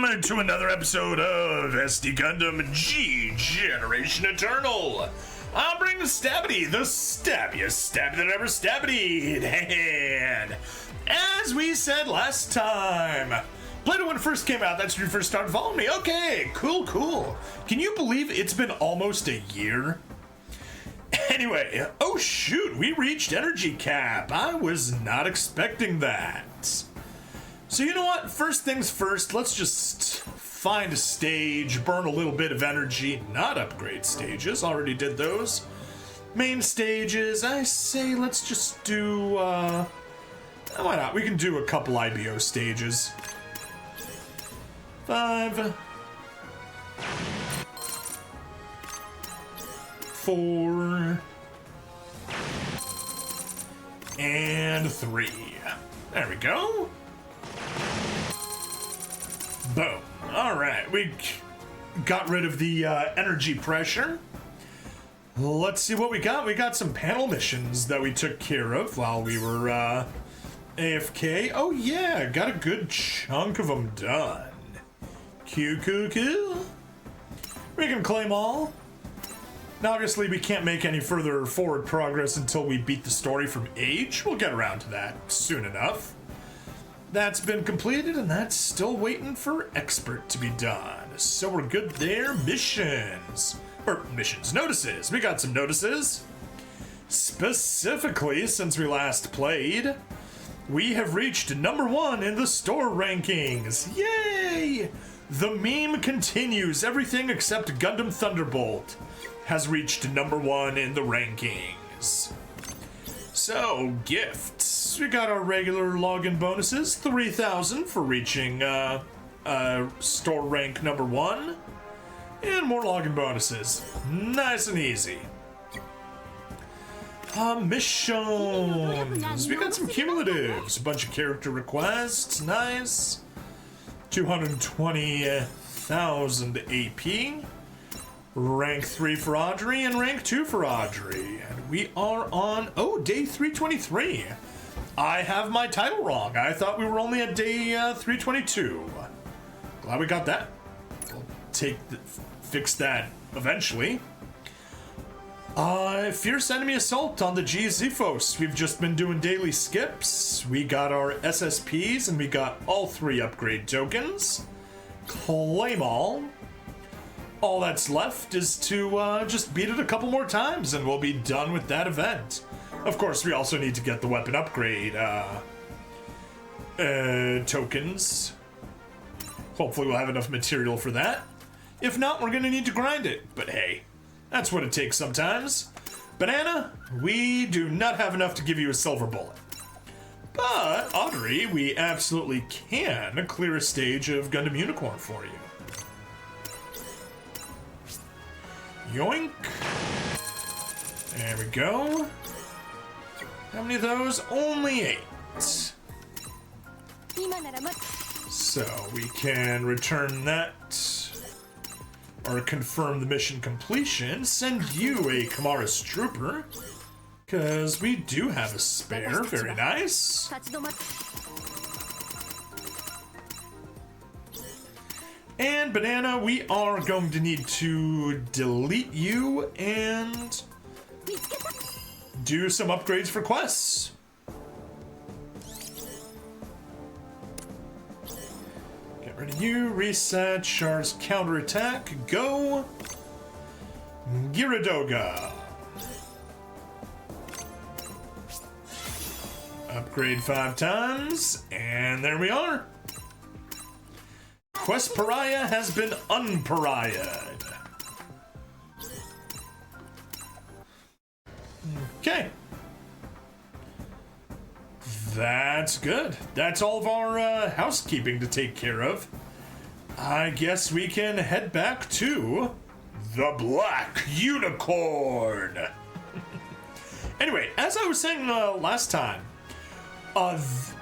welcome to another episode of SD Gundam G Generation Eternal. I'll bring Stabity, the stabbiest stabby that ever stabbied. And as we said last time, played it when it first came out. That's when you first started following me. Okay, cool. Can you believe it's been almost a year? Anyway, oh shoot, we reached energy cap. I was not expecting that. So you know what, first things first, let's just find a stage, burn a little bit of energy, not upgrade stages, already did those. Main stages, I say let's just do, why not, we can do a couple IBO stages. 5, 4, and 3. There we go. Boom. Alright, we got rid of the energy pressure. Let's see what we got. We got some panel missions that we took care of while we were AFK. Oh yeah, got a good chunk of them done. Cool. We can claim all. Now obviously we can't make any further forward progress until we beat the story from Age. We'll get around to that soon enough. That's been completed, and that's still waiting for Expert to be done. So we're good there. Missions. Notices. We got some notices. Specifically, since we last played, we have reached #1 in the store rankings. Yay! The meme continues. Everything except Gundam Thunderbolt has reached #1 in the rankings. So, gifts. We got our regular login bonuses, 3,000 for reaching store rank #1, and more login bonuses. Nice and easy. Missions. We got some cumulatives, a bunch of character requests, nice. 220,000 AP. Rank 3 for Audrey and rank 2 for Audrey. And we are on, day 323. I have my title wrong. I thought we were only at day 322. Glad we got that. We'll fix that eventually. Fierce enemy assault on the GZFOS. We've just been doing daily skips. We got our SSPs and we got all 3 upgrade tokens. Claim all. All that's left is to just beat it a couple more times and we'll be done with that event. Of course, we also need to get the weapon upgrade tokens. Hopefully we'll have enough material for that. If not, we're gonna need to grind it. But hey, that's what it takes sometimes. Banana, we do not have enough to give you a silver bullet. But, Audrey, we absolutely can clear a stage of Gundam Unicorn for you. Yoink. There we go. How many of those? Only 8. So we can return that, or confirm the mission completion, send you a Kamara's Trooper, because we do have a spare. Very nice. And Banana, we are going to need to delete you and do some upgrades for quests. Get rid of you, reset, Char's counterattack, go. Gyaradoga. Upgrade 5 times, and there we are. Quest Pariah has been unpariahed. Okay. That's good. That's all of our housekeeping to take care of. I guess we can head back to the Black Unicorn. Anyway, as I was saying last time,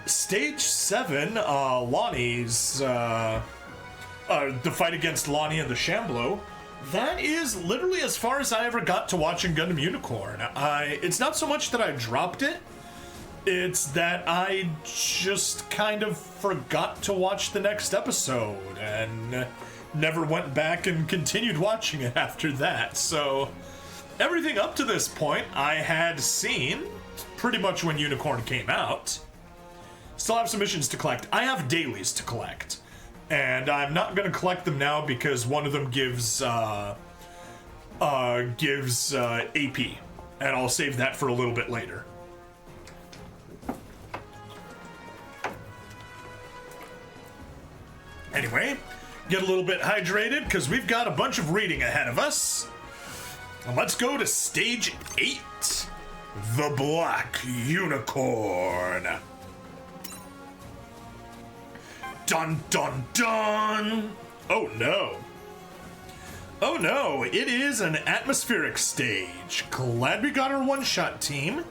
Stage 7, Lonnie's... the fight against Lonnie and the Shamblo, that is literally as far as I ever got to watching Gundam Unicorn. It's not so much that I dropped it, It's that I just kind of forgot to watch the next episode and never went back and continued watching it after that. So everything up to this point I had seen pretty much when Unicorn came out. Still have some missions to collect. I have dailies to collect, and I'm not going to collect them now because one of them gives AP, and I'll save that for a little bit later. Anyway, get a little bit hydrated because we've got a bunch of reading ahead of us. And let's go to stage 8, the Black Unicorn. Dun dun dun! Oh no. Oh no, it is an atmospheric stage. Glad we got our one-shot team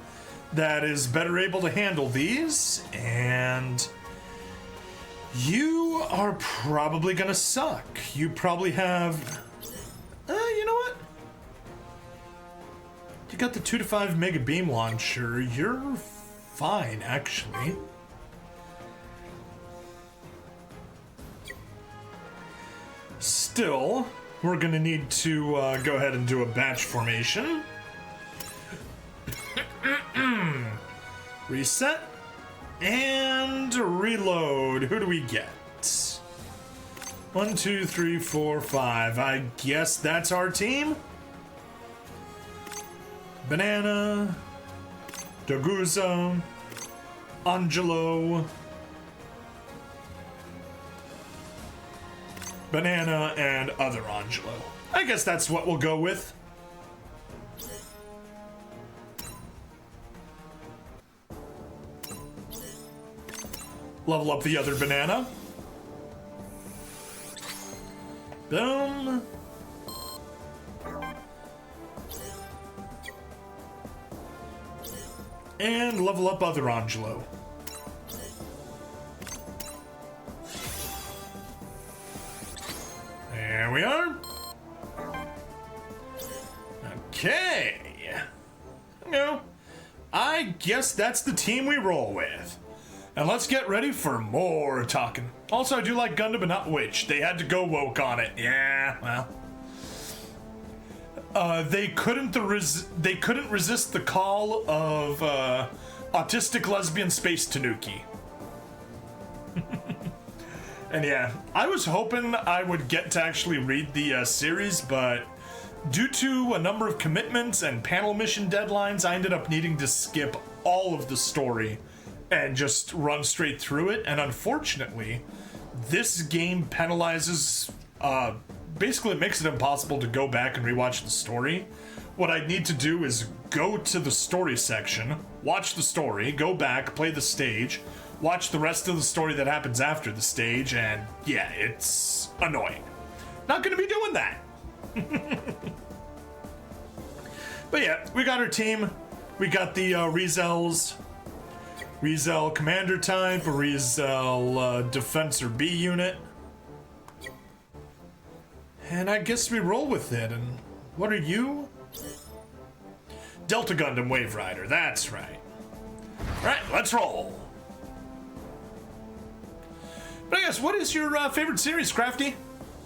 that is better able to handle these, and you are probably gonna suck. You probably have... you know what? You got the 2 to 5 mega beam launcher. You're fine, actually. Still, we're gonna need to go ahead and do a batch formation. Reset. And reload. Who do we get? 1, 2, 3, 4, 5. I guess that's our team. Banana, Doguza, Angelo, Banana, and other Angelo. I guess that's what we'll go with. Level up the other Banana. Boom. And level up other Angelo. There we are. Okay. No. I guess that's the team we roll with. And let's get ready for more talking. Also, I do like Gundam, but not Witch. They had to go woke on it. Yeah, well. They couldn't resist the call of autistic lesbian space tanuki. And yeah, I was hoping I would get to actually read the series, but due to a number of commitments and panel mission deadlines, I ended up needing to skip all of the story and just run straight through it. And unfortunately, this game penalizes, basically it makes it impossible to go back and rewatch the story. What I need to do is go to the story section, watch the story, go back, play the stage, watch the rest of the story that happens after the stage, and yeah, it's annoying. Not gonna be doing that. But yeah, we got our team. We got the Rizels. Rizel Commander type, Rizel Defensor B unit. And I guess we roll with it. And what are you? Delta Gundam Wave Rider, that's right. Alright, let's roll. But I guess, what is your favorite series, Crafty?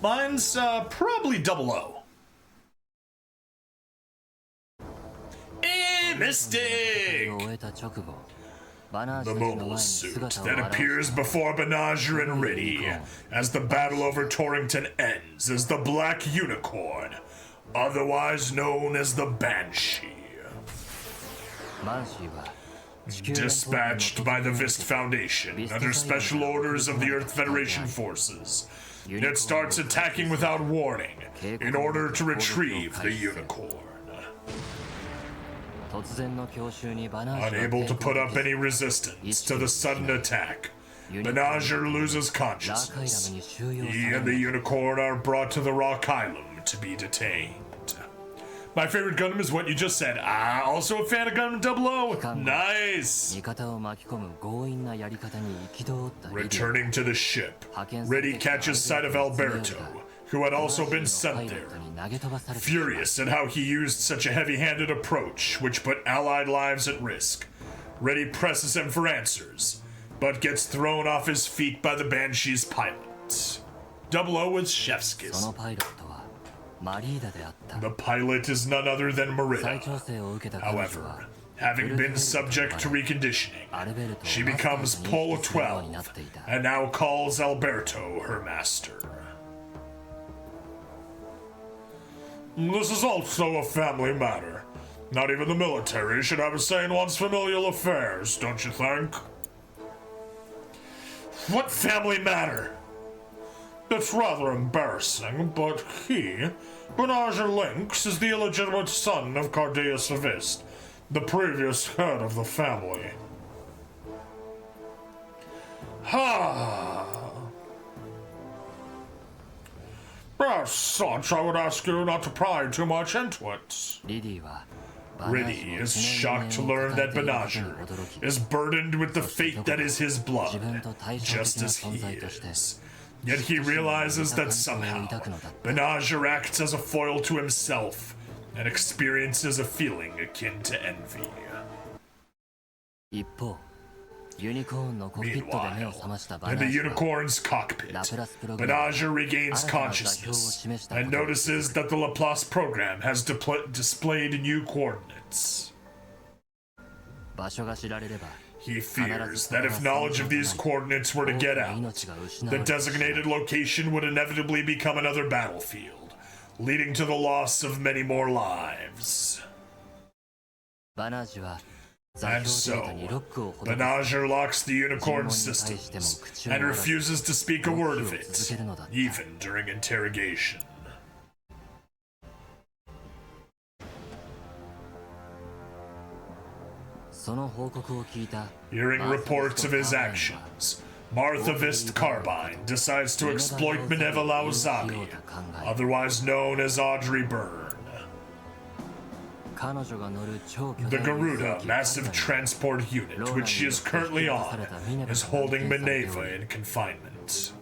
Mine's probably 00. Hey, Mystic! The mobile suit that appears before Banashir and Riddy as the battle over Torrington ends as the Black Unicorn, otherwise known as the Banshee. Dispatched by the Vist Foundation under special orders of the Earth Federation forces, it starts attacking without warning in order to retrieve the Unicorn. Unable to put up any resistance to the sudden attack, Banashir loses consciousness. He and the Unicorn are brought to the Rock Island to be detained. My favorite Gundam is what you just said. Also a fan of Gundam 00. Nice! Returning to the ship, Riddy catches sight of Alberto, who had also been sent there. Furious at how he used such a heavy-handed approach, which put Allied lives at risk, Reddy presses him for answers, but gets thrown off his feet by the Banshee's pilot. 00 with chef's kiss. そのパイロットはマリーダであった。 The pilot is none other than 再 Merida. 調整を受けた彼女 However, は having been subject to reconditioning, she becomes Polo 12 and now calls Alberto her master. This is also a family matter. Not even the military should have a say in one's familial affairs, don't you think? What family matter? It's rather embarrassing, but he, Banshee Lynx, is the illegitimate son of Cardias Savist, the previous head of the family. Ha! As such, I would ask you not to pry too much into it. Riddy is shocked to learn that Banshee is burdened with the fate that is his blood, just as he is. Yet he realizes that somehow Banshee acts as a foil to himself and experiences a feeling akin to envy. Meanwhile, in the Unicorn's cockpit, Banshee regains consciousness and notices that the Laplace program has displayed new coordinates. He fears that if knowledge of these coordinates were to get out, the designated location would inevitably become another battlefield, leading to the loss of many more lives. And so, Banshee locks the Unicorn systems and refuses to speak a word of it, even during interrogation. Hearing reports of his actions, Martha Vist Carbine decides to exploit Mineva Lauzabi, otherwise known as Audrey Byrne. The Garuda massive transport unit, which she is currently on, is holding Mineva in confinement.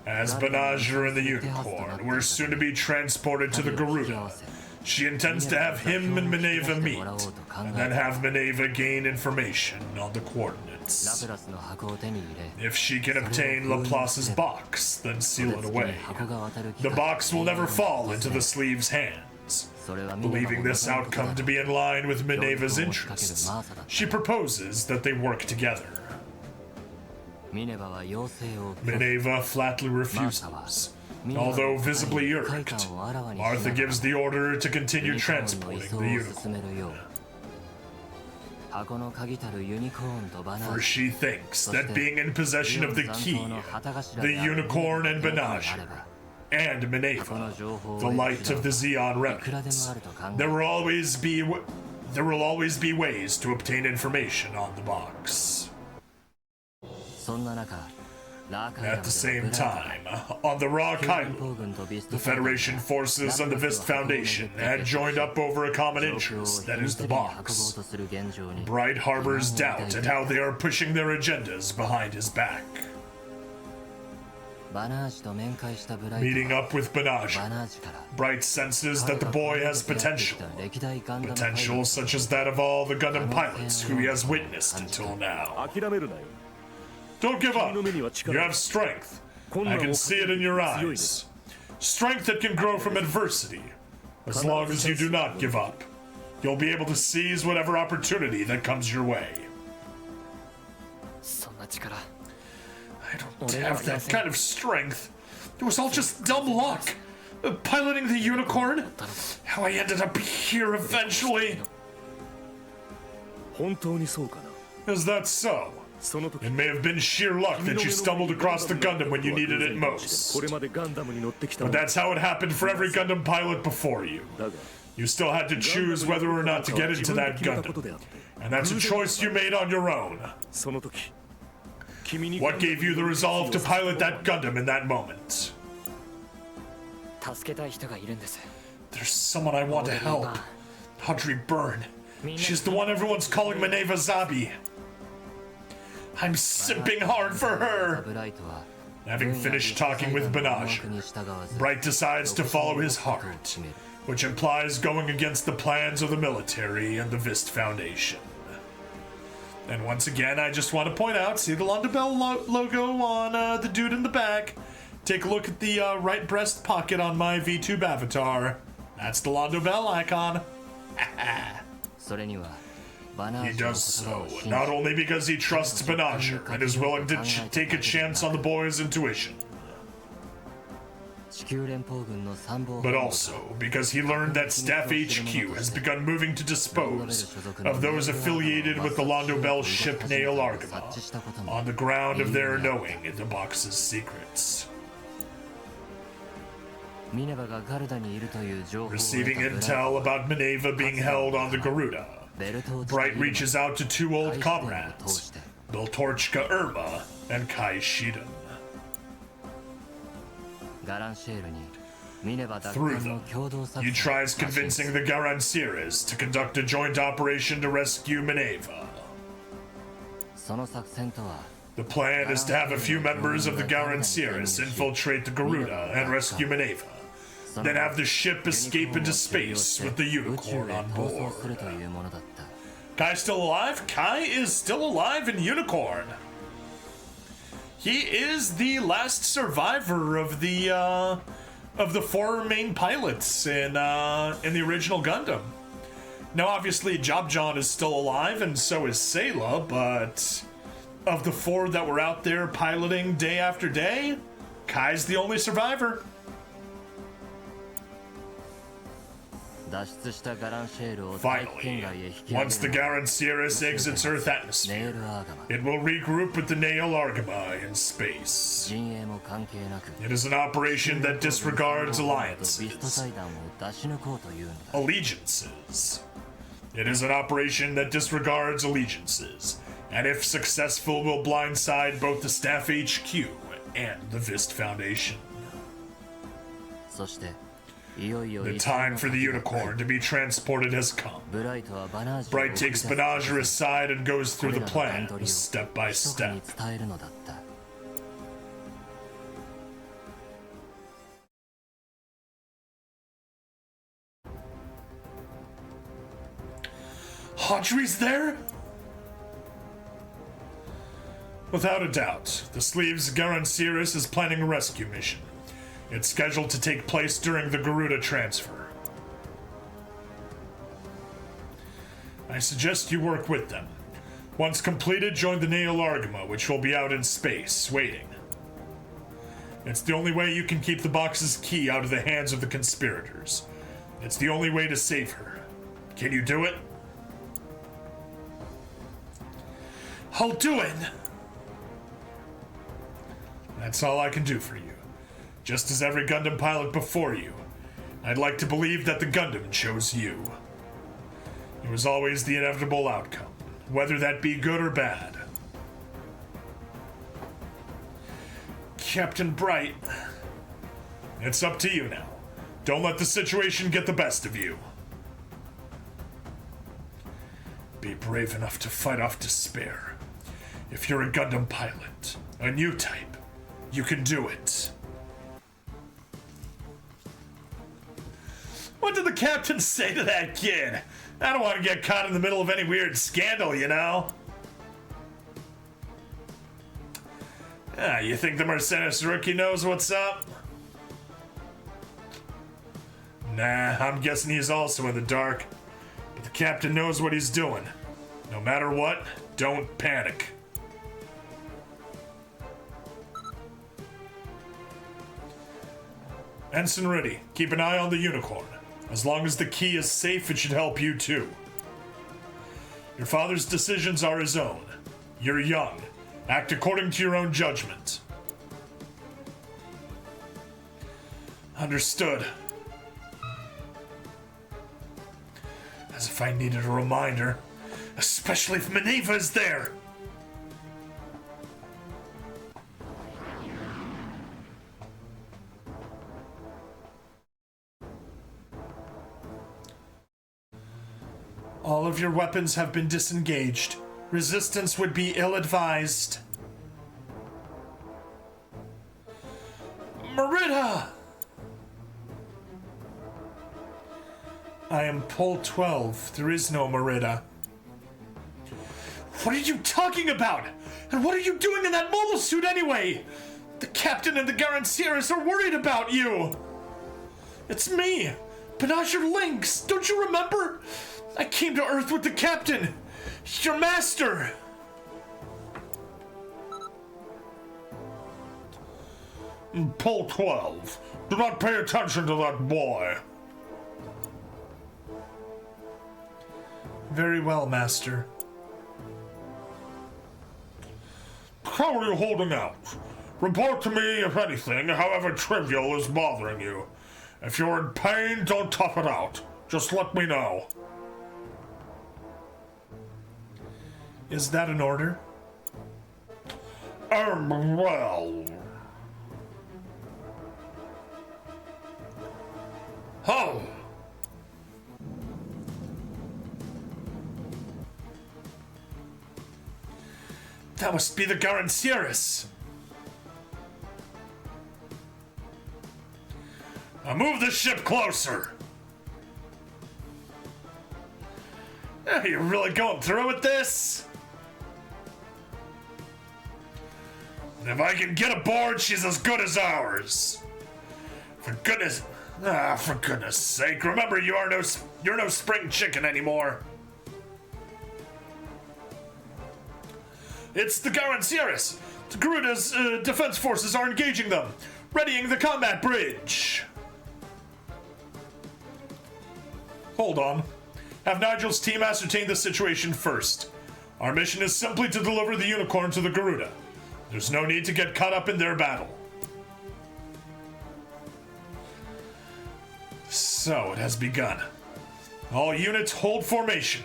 As Banshee and the Unicorn were soon to be transported to the Garuda, she intends to have him and Mineva meet, and then have Mineva gain information on the coordinates. If she can obtain Laplace's box, then seal it away. The box will never fall into the sleeve's hands. Believing this outcome to be in line with Mineva's interests, she proposes that they work together. Mineva flatly refuses. Although visibly irked, Martha gives the order to continue transporting the Unicorn. For she thinks that being in possession of the key, the Unicorn and Banshee, and Mineva, the light of the Zeon remnants, there will always be ways to obtain information on the box. At the same time, on the Rock Island, the Federation forces and the Vist Foundation had joined up over a common interest, that is the box. Bright harbors doubt at how they are pushing their agendas behind his back. Meeting up with Banshee, Bright senses that the boy has potential such as that of all the Gundam pilots who he has witnessed until now. Don't give up. You have strength. I can see it in your eyes. Strength that can grow from adversity. As long as you do not give up, you'll be able to seize whatever opportunity that comes your way. I don't have that kind of strength. It was all just dumb luck. Piloting the Unicorn? How I ended up here eventually. Is that so? It may have been sheer luck that you stumbled across the Gundam when you needed it most. But that's how it happened for every Gundam pilot before you. You still had to choose whether or not to get into that Gundam. And that's a choice you made on your own. What gave you the resolve to pilot that Gundam in that moment? There's someone I want to help. Audrey Byrne. She's the one everyone's calling Mineva Zabi. I'm simping hard for her! Having finished talking with Banshee, Bright decides to follow his heart which implies going against the plans of the military and the Vist Foundation. And once again, I just want to point out, see the Londo Bell logo on the dude in the back? Take a look at the right breast pocket on my VTube avatar. That's the Londo Bell icon. He does so, not only because he trusts Banshee and is willing to take a chance on the boy's intuition, but also because he learned that Staff HQ has begun moving to dispose of those affiliated with the Londo Bell ship Nail Argama on the ground of their knowing the box's secrets. Receiving intel about Mineva being held on the Garuda, Bright reaches out to two old comrades, Beltorchka Irma and Kai Shiden. Through them, he tries convincing the Garanciers to conduct a joint operation to rescue Mineva. The plan is to have a few members of the Garanciers infiltrate the Garuda and rescue Mineva, then have the ship escape into space with the Unicorn on board. Kai still alive? Kai is still alive in Unicorn. He is the last survivor of the four main pilots in the original Gundam. Now, obviously, Jobjon is still alive, and so is Sayla, but of the four that were out there piloting day after day, Kai's the only survivor. Finally, once the Garanciers exits Earth atmosphere, it will regroup with the Nail Argama in space. It is an operation that disregards allegiances. It is an operation that disregards allegiances, and if successful, will blindside both the Staff HQ and the Vist Foundation. The time for the Unicorn to be transported has come. Bright takes Banshee aside and goes through the plan, step by step. Audrey's there? Without a doubt, the Sleeves Garanciers is planning a rescue mission. It's scheduled to take place during the Garuda transfer. I suggest you work with them. Once completed, join the Nail Argama, which will be out in space, waiting. It's the only way you can keep the box's key out of the hands of the conspirators. It's the only way to save her. Can you do it? I'll do it! That's all I can do for you. Just as every Gundam pilot before you, I'd like to believe that the Gundam chose you. It was always the inevitable outcome, whether that be good or bad. Captain Bright, it's up to you now. Don't let the situation get the best of you. Be brave enough to fight off despair. If you're a Gundam pilot, a new type, you can do it. What did the captain say to that kid? I don't want to get caught in the middle of any weird scandal, you know? You think the Mercedes rookie knows what's up? Nah, I'm guessing he's also in the dark. But the captain knows what he's doing. No matter what, don't panic. Ensign ready. Keep an eye on the Unicorn. As long as the key is safe, it should help you too. Your father's decisions are his own. You're young. Act according to your own judgment. Understood. As if I needed a reminder. Especially if Mineva is there. All of your weapons have been disengaged. Resistance would be ill-advised. Merida! I am Pole 12. There is no Merida. What are you talking about? And what are you doing in that mobile suit anyway? The captain and the Garancieras are worried about you. It's me, Benager Lynx. Don't you remember? I came to Earth with the captain, your master. Pole 12. Do not pay attention to that boy. Very well, master. How are you holding out? Report to me if anything, however trivial, is bothering you. If you're in pain, don't tough it out. Just let me know. Is that an order? Well. Oh! That must be the Garancieras. Now move the ship closer. Are you really going through with this? And if I can get aboard, she's as good as ours. For goodness sake, remember you're no spring chicken anymore. It's the Garancieras. The Garuda's defense forces are engaging them, readying the combat bridge. Hold on. Have Nigel's team ascertain the situation first. Our mission is simply to deliver the Unicorn to the Garuda. There's no need to get caught up in their battle. So it has begun. All units hold formation.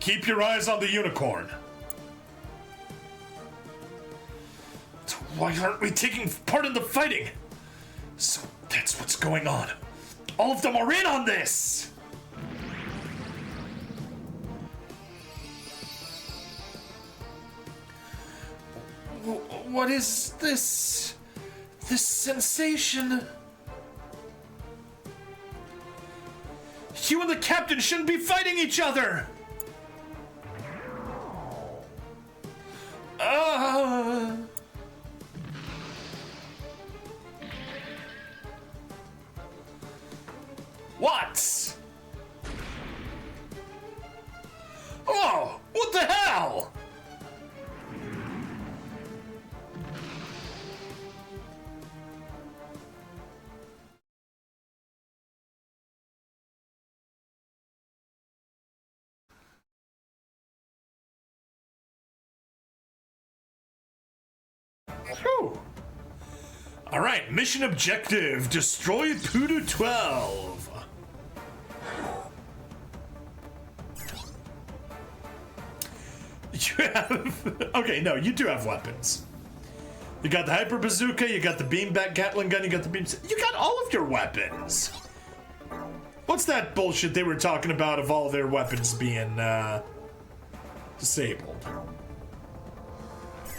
Keep your eyes on the Unicorn. Why aren't we taking part in the fighting? So that's what's going on. All of them are in on this! What is this? This sensation? You and the captain shouldn't be fighting each other! What? Oh, what the hell? Whew. All right, mission objective: destroy Poodoo 12. You have... Okay, no, you do have weapons. You got the Hyper Bazooka, you got the Beamback Gatling Gun, you got the beams... You got all of your weapons! What's that bullshit they were talking about of all their weapons being, disabled?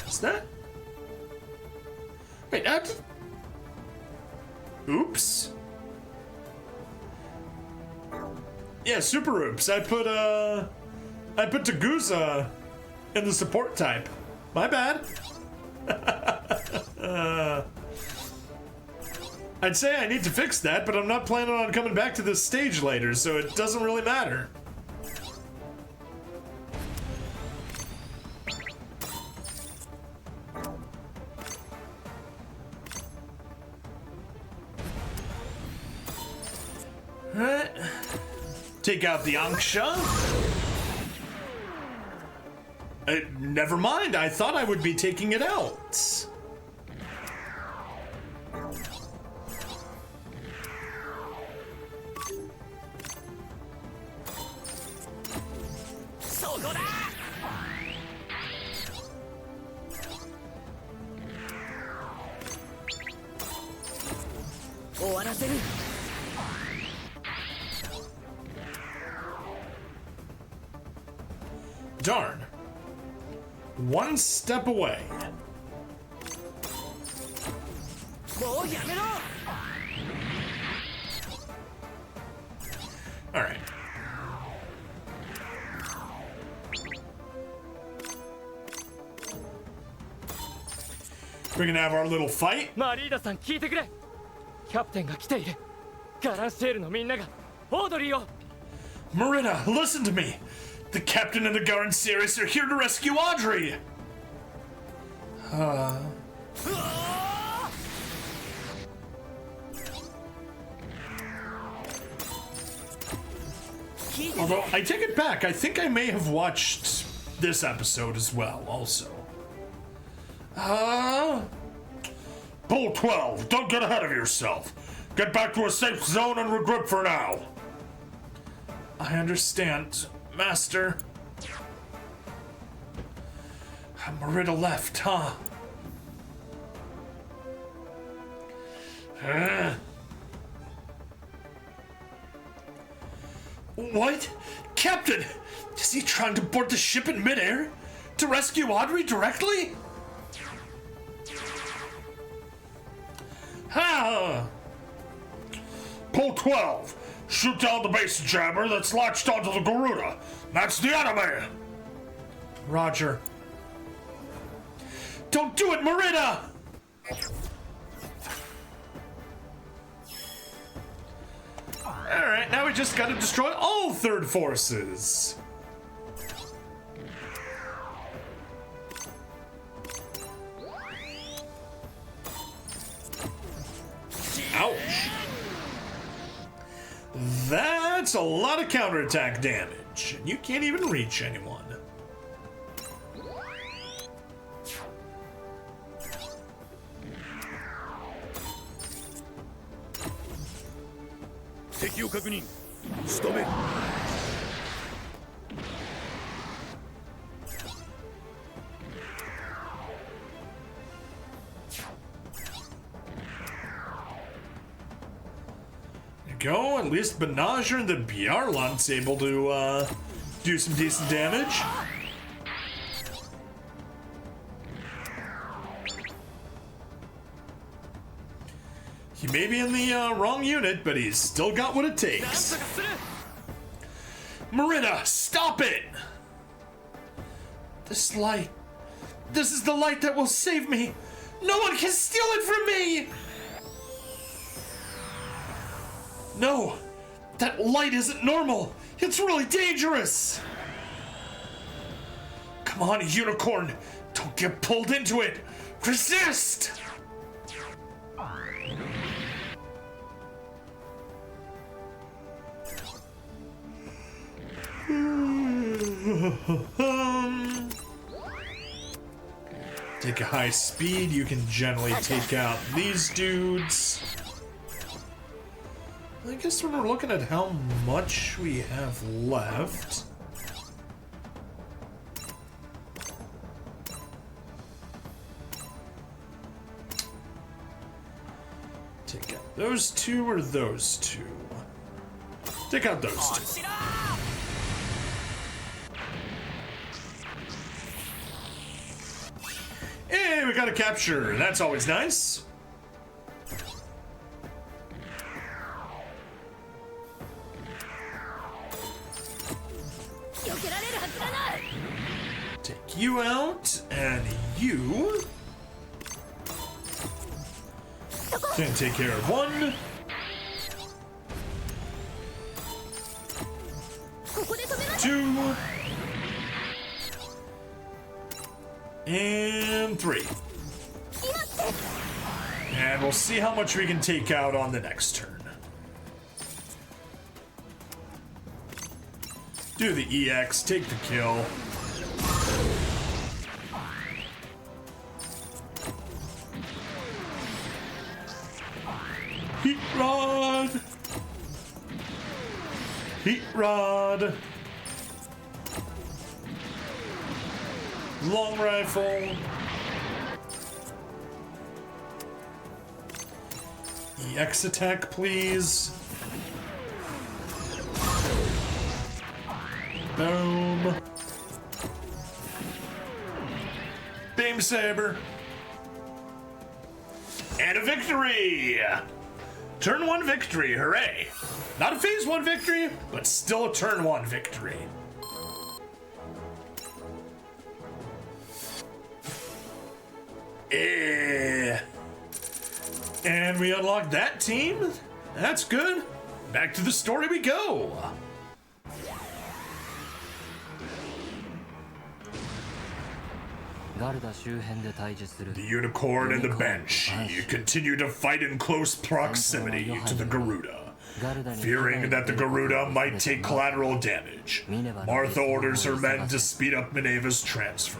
Is that... Wait, oops. Yeah, super oops. I put Tagusa in the support type. My bad. I'd say I need to fix that, but I'm not planning on coming back to this stage later, so it doesn't really matter. Alright. Take out the Anksha. Never mind, I thought I would be taking it out. Darn. One step away. Alright. We're gonna have our little fight. マリーダさん聞いてくれ。キャプテンが来ている。ガランシェールのみんながオードリーを。 Marina, listen to me. The captain and the Garden Series are here to rescue Audrey. Although, I take it back. I think I may have watched this episode as well, also. Bull 12, don't get ahead of yourself. Get back to a safe zone and regroup for now. I understand, Master. Merida left, huh? What? Captain! Is he trying to board the ship in midair? To rescue Audrey directly? Ha! Pull 12. Shoot down the base jammer that's latched onto the Garuda. That's the enemy! Roger. Don't do it, Merida! Alright, now we just gotta destroy all third forces. Ouch. That's a lot of counterattack damage, and you can't even reach anyone. Go, at least Benager and the Bjarlant's able to do some decent damage. He may be in the wrong unit, but he's still got what it takes. Merida, stop it! This light. This is the light that will save me. No one can steal it from me! No, that light isn't normal. It's really dangerous. Come on, Unicorn. Don't get pulled into it. Resist! Take a high speed. You can generally take out these dudes. I guess when we're looking at how much we have left, take out those two or those two. Take out those two. Hey, we got a capture. That's always nice. Take you out, and you can take care of one. Two. And three. And we'll see how much we can take out on the next turn. Do the EX, take the kill. Heat rod. Heat rod. Long rifle. EX attack, please. Boom. Beam saber. And a victory! Turn 1 victory, hooray! Not a phase 1 victory, but still a turn 1 victory. And we unlocked that team. That's good. Back to the story we go. The Unicorn and the Banshee continue to fight in close proximity to the Garuda. Fearing that the Garuda might take collateral damage, Martha orders her men to speed up Mineva's transfer.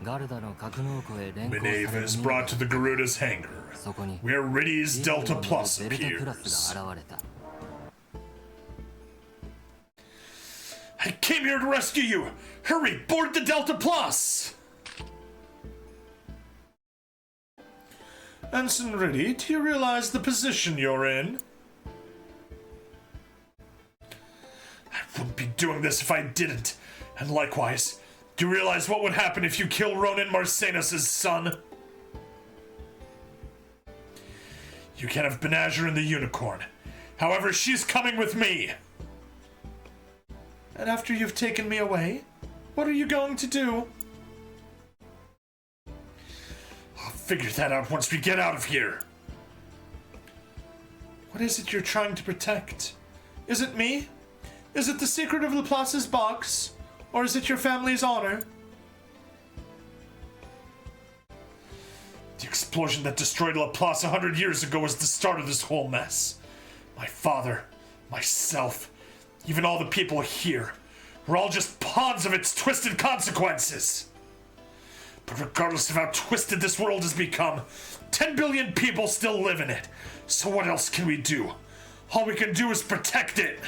Mineva is brought to the Garuda's hangar, where Riddy's Delta Plus appears. I came here to rescue you! Hurry, board the Delta Plus! Ensign Riddy, do you realize the position you're in? I wouldn't be doing this if I didn't. And likewise, do you realize what would happen if you kill Ronan Marcenas' son? You can have Banazher and the Unicorn. However, she's coming with me. And after you've taken me away, what are you going to do? I'll figure that out once we get out of here. What is it you're trying to protect? Is it me? Is it the secret of Laplace's box? Or is it your family's honor? The explosion that destroyed Laplace 100 years ago was the start of this whole mess. My father, myself, even all the people here, we're all just pawns of its twisted consequences. But regardless of how twisted this world has become, 10 billion people still live in it. So what else can we do? All we can do is protect it.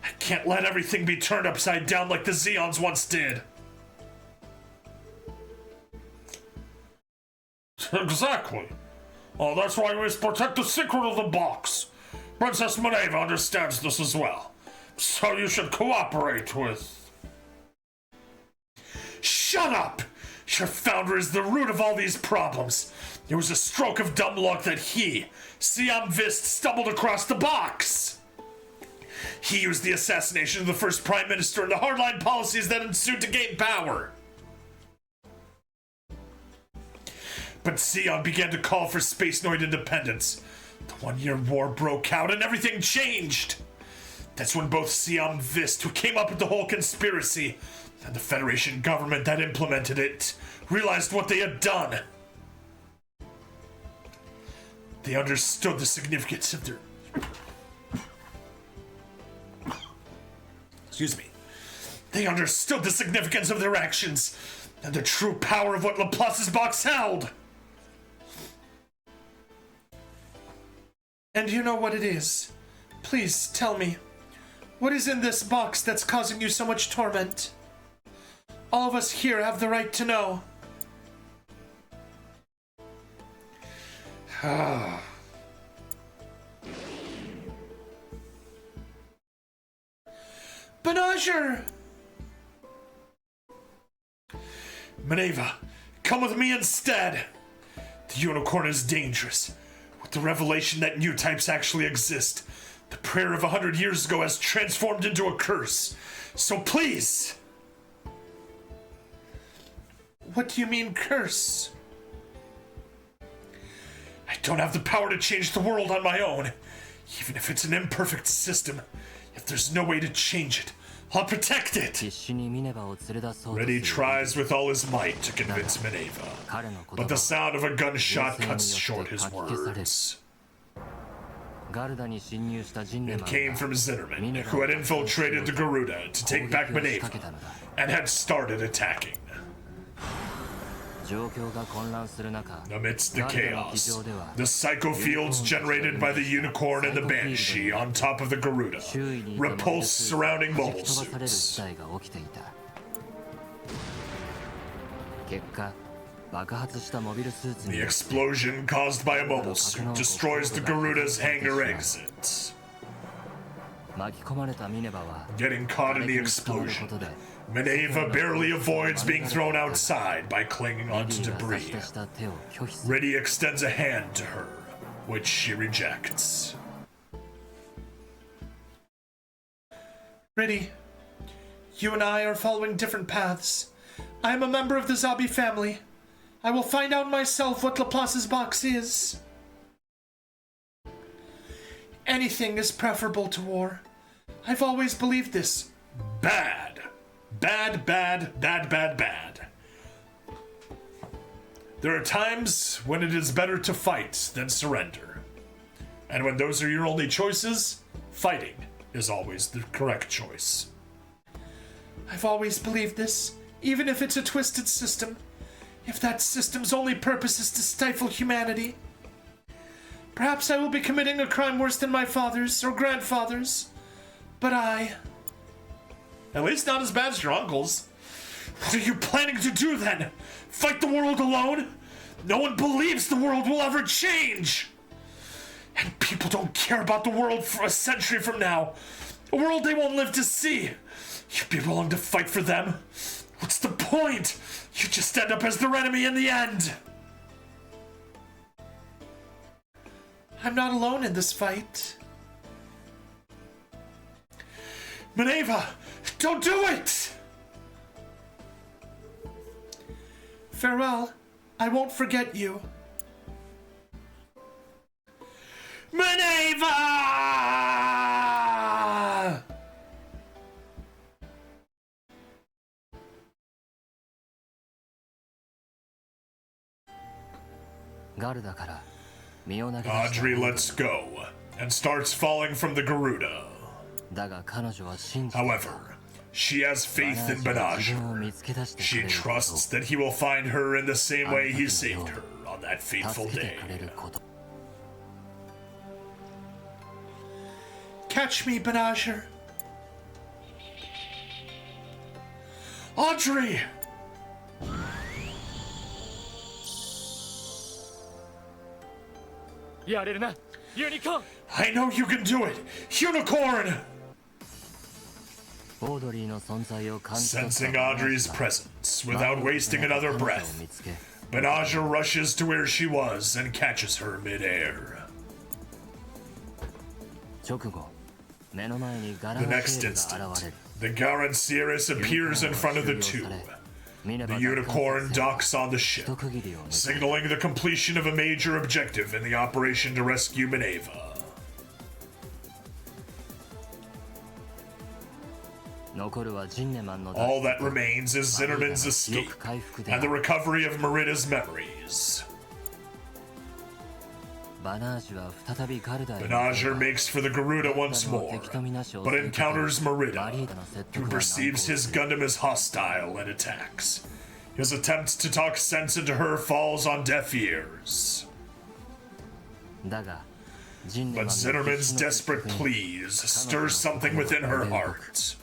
I can't let everything be turned upside down like the Zeons once did. Exactly. Oh, that's why we must protect the secret of the box. Princess Mineva understands this as well. So you should cooperate with... Shut up! Your founder is the root of all these problems. It was a stroke of dumb luck that he, Siam Vist, stumbled across the box. He used the assassination of the first prime minister and the hardline policies that ensued to gain power. But Siam began to call for Space Noid independence. The 1-year war broke out and everything changed. That's when both Siam Vist, who came up with the whole conspiracy, and the Federation government that implemented it, realized what they had done. They understood the significance of their... Excuse me. They understood the significance of their actions and the true power of what Laplace's box held. And you know what it is. Please tell me. What is in this box that's causing you so much torment? All of us here have the right to know. Banazher! Mineva, come with me instead. The Unicorn is dangerous. With the revelation that new types actually exist, the prayer of 100 years ago has transformed into a curse. So please! What do you mean, curse? I don't have the power to change the world on my own. Even if it's an imperfect system, if there's no way to change it, I'll protect it! Riddy tries with all his might to convince Mineva, but the sound of a gunshot cuts short his words. It came from Zinnerman, who had infiltrated the Garuda to take back Mineva, and had started attacking. Amidst the chaos, the psychofields generated by the Unicorn and the Banshee on top of the Garuda repulse surrounding mobile suits. The explosion caused by a mobile suit destroys the Garuda's hangar exits. Getting caught in the explosion, Mineva barely avoids being thrown outside by clinging onto debris. Riddy extends a hand to her, which she rejects. Riddy, you and I are following different paths. I am a member of the Zabi family. I will find out myself what Laplace's box is. Anything is preferable to war. I've always believed this. Bad. Bad, bad, bad, bad, bad. There are times when it is better to fight than surrender. And when those are your only choices, fighting is always the correct choice. I've always believed this, even if it's a twisted system. If that system's only purpose is to stifle humanity. Perhaps I will be committing a crime worse than my father's or grandfather's. But at least not as bad as your uncle's. What are you planning to do then? Fight the world alone? No one believes the world will ever change! And people don't care about the world for a century from now. A world they won't live to see. You'd be willing to fight for them? What's the point? You just end up as their enemy in the end. I'm not alone in this fight. Mineva, don't do it! Farewell. I won't forget you. Mineva! Audrey lets go and starts falling from the Garuda. However, she has faith in Banshee. She trusts that he will find her in the same way he saved her on that fateful day. Catch me, Banshee. Audrey! Unicorn! I know you can do it! Unicorn! Sensing Audrey's presence, without wasting another breath, Banshee rushes to where she was and catches her mid-air. The next instant, the Garanciris appears in front of the two. The Unicorn docks on the ship, signaling the completion of a major objective in the operation to rescue Mineva. All that remains is Zinnerman's escape and the recovery of Merida's memories. Banshee makes for the Garuda once more, but encounters Merida, who perceives his Gundam as hostile and attacks. His attempt to talk sense into her falls on deaf ears. But Zinnerman's desperate pleas stir something within her heart.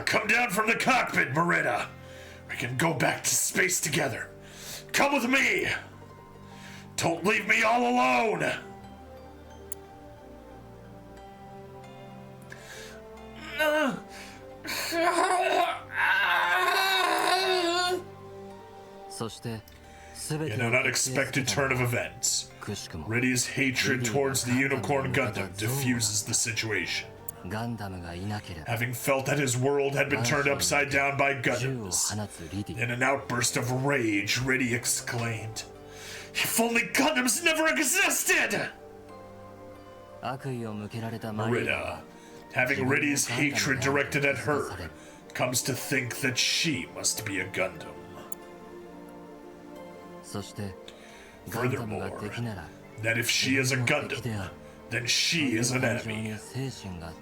Come down from the cockpit, Merida. We can go back to space together. Come with me! Don't leave me all alone! In an unexpected turn of events, Riddy's hatred towards the Unicorn Gundam diffuses the situation. Having felt that his world had been turned upside down by Gundams, in an outburst of rage, Riddy exclaimed, "If only Gundams never existed!" Merida, having Riddy's hatred directed at her, comes to think that she must be a Gundam. Furthermore, that if she is a Gundam, then she is an enemy.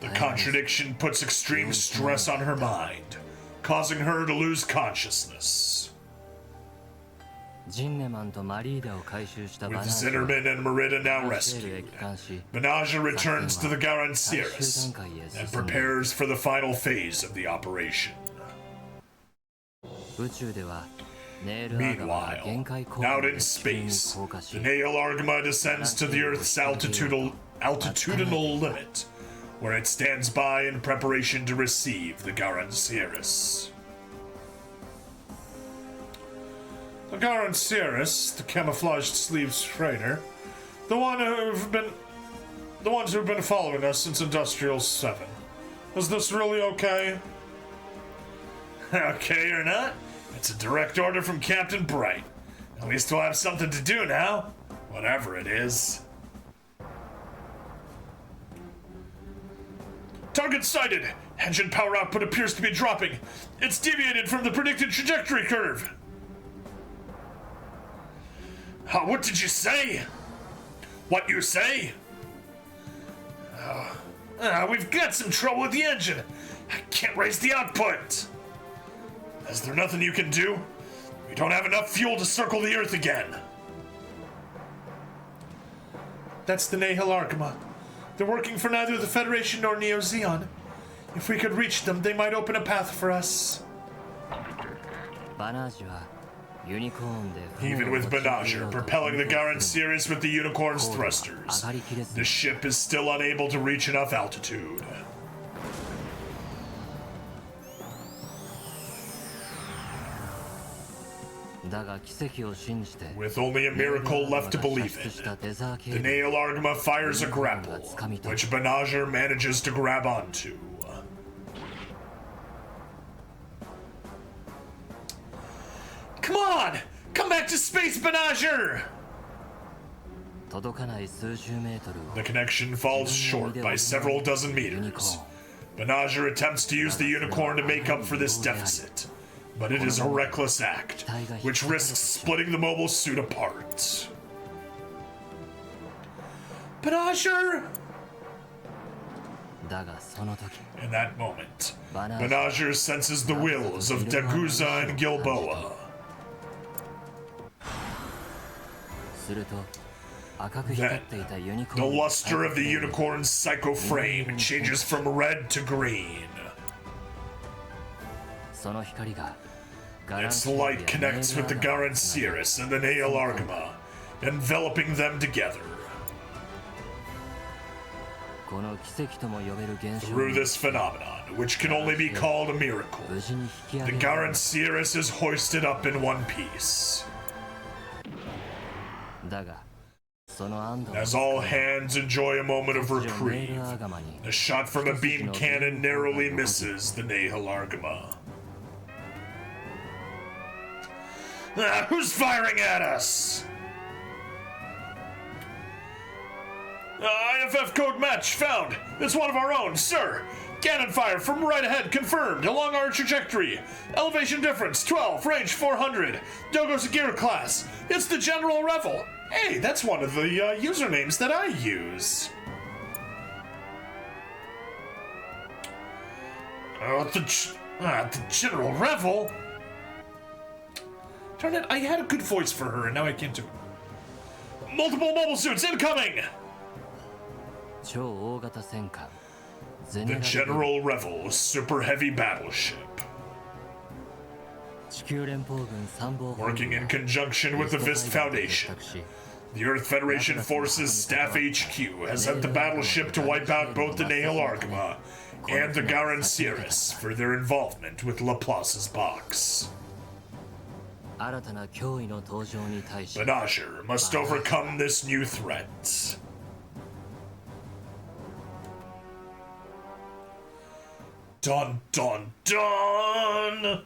The contradiction puts extreme stress on her mind, causing her to lose consciousness. With Zinnerman and Merida now rescued, Banshee returns to the Garanciris and prepares for the final phase of the operation. Meanwhile, out in space, the Nail Argama descends to the Earth's altitudinal limit, where it stands by in preparation to receive the Garanciris. The Garanciris, the camouflaged sleeves freighter, the ones who've been following us since Industrial 7. Is this really okay? Okay or not? It's a direct order from Captain Bright. At least we'll have something to do now. Whatever it is. Target sighted! Engine power output appears to be dropping. It's deviated from the predicted trajectory curve. What did you say? What you say? We've got some trouble with the engine. I can't raise the output. Is there nothing you can do? We don't have enough fuel to circle the Earth again. That's the Nihil Argama. They're working for neither the Federation nor Neo Zeon. If we could reach them, they might open a path for us. Even with Banshee propelling the Garen series with the Unicorn's thrusters, the ship is still unable to reach enough altitude. With only a miracle left to believe in, the Nihil Argama fires a grapple, which Banshee manages to grab onto. Come on! Come back to space, Banshee! The connection falls short by several dozen meters. Banshee attempts to use the Unicorn to make up for this deficit, but it is a reckless act, which risks splitting the mobile suit apart. Banshee! In that moment, Banshee senses the wills of Daguza and Gilboa. Then, the luster of the Unicorn's psycho frame changes from red to green. Its light connects with the Garen Cirrus and the Nihil Argama, enveloping them together. Through this phenomenon, which can only be called a miracle, the Garen Cirrus is hoisted up in one piece. As all hands enjoy a moment of reprieve, a shot from a beam cannon narrowly misses the Nihil Argama. Who's firing at us? IFF code match found. It's one of our own, sir. Cannon fire from right ahead confirmed along our trajectory. Elevation difference 12, range 400. Dogo's gear class. It's the General Revel. Hey, that's one of the usernames that I use. The General Revel? Darn it, I had a good voice for her and now I can't do it. Multiple mobile suits incoming! The General Revel Super Heavy Battleship. Working in conjunction with the Vist Foundation, the Earth Federation Forces Staff HQ has sent the battleship to wipe out both the Nihil Argama and the Garen Cirrus for their involvement with Laplace's box. Banshee must overcome this new threat. Dun dun dun!